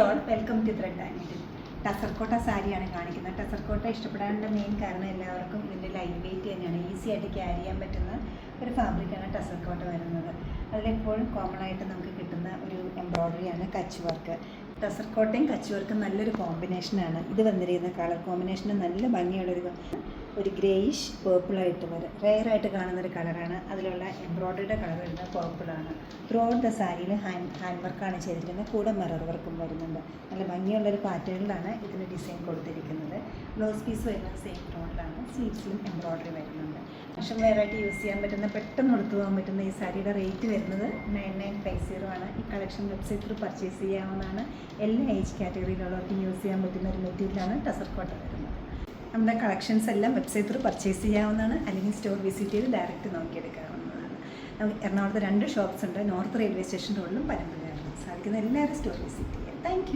All, welcome to thread and needle. ടസർകോട്ട സാരിയാണ് കാണിക്കുന്നത്. ടസർകോട്ട ഇഷ്ടപ്പെടാനുള്ള മെയിൻ കാരണം എല്ലാവർക്കും ഇതിൻ്റെ ലൈറ്റ് വെയിറ്റ് തന്നെയാണ്. ഈസി ആയിട്ട് ക്യാരി ചെയ്യാൻ പറ്റുന്ന ഒരു ഫാബ്രിക്കാണ് ടസർകോട്ട വരുന്നത്. അതിലെപ്പോഴും കോമൺ ആയിട്ട് നമുക്ക് കിട്ടുന്ന ഒരു എംബ്രോയ്ഡറിയാണ് കച്ച് വർക്ക്. ടസർകോട്ടയും കച്ച് വർക്കും നല്ലൊരു കോമ്പിനേഷനാണ്. ഇത് വന്നിരിക്കുന്ന കളർ കോമ്പിനേഷന് നല്ല ഭംഗിയുള്ളൊരു ഗ്രേയിഷ് പേർപ്പിളായിട്ട് വരും. റെയറായിട്ട് കാണുന്നൊരു കളറാണ്. അതിലുള്ള എംബ്രോയ്ഡറിയുടെ കളർ വരുന്നത് പേർപ്പിളാണ്. ത്രൂ ഔട്ട് ദ സാരിയിൽ ഹാൻഡ് വർക്കാണ് ചെയ്തിരിക്കുന്നത്. കൂടെ മിറർ വർക്കും വരുന്നുണ്ട്. നല്ല ഭംഗിയുള്ളൊരു പാറ്റേണിലാണ് ഇതിന് ഡിസൈൻ കൊടുത്തിരിക്കുന്നത്. ബ്ലൗസ് പീസ് വരുന്നത് സെയിം ടോണിലാണ്. സ്ലീവ്സിലും എംബ്രോയ്ഡറി വരുന്നുണ്ട്. പക്ഷേ വെയറായിട്ട് യൂസ് ചെയ്യാൻ പറ്റുന്ന, പെട്ടെന്ന് എടുത്തു പോകാൻ പറ്റുന്ന ഈ സാരിയുടെ റേറ്റ് വരുന്നത് 9950 ആണ്. ഈ കളക്ഷൻ വെബ്സൈറ്റ് ത്രൂ പർച്ചേസ് ചെയ്യാവുന്നതാണ്. എല്ലാ ഏജ് കാറ്റഗറിയിലുള്ളവർക്കും യൂസ് ചെയ്യാൻ പറ്റുന്ന ഒരു മെറ്റീരിയലാണ് ടസർകോട്ട വരുന്നത്. നമ്മുടെ കളക്ഷൻസ് എല്ലാം വെബ്സൈറ്റ് ത്രൂ പർച്ചേസ് ചെയ്യാവുന്നതാണ്, അല്ലെങ്കിൽ സ്റ്റോർ വിസിറ്റ് ചെയ്ത് ഡയറക്റ്റ് നോക്കിയെടുക്കാവുന്നതാണ്. നമുക്ക് എറണാകുളത്ത് 2 ഷോപ്സ് ഉണ്ട്. നോർത്ത് റെയിൽവേ സ്റ്റേഷൻ റോഡിലും പരമ്പരയിലും. സാധിക്കുന്ന എല്ലാവരും സ്റ്റോർ വിസിറ്റ് ചെയ്യാം. താങ്ക്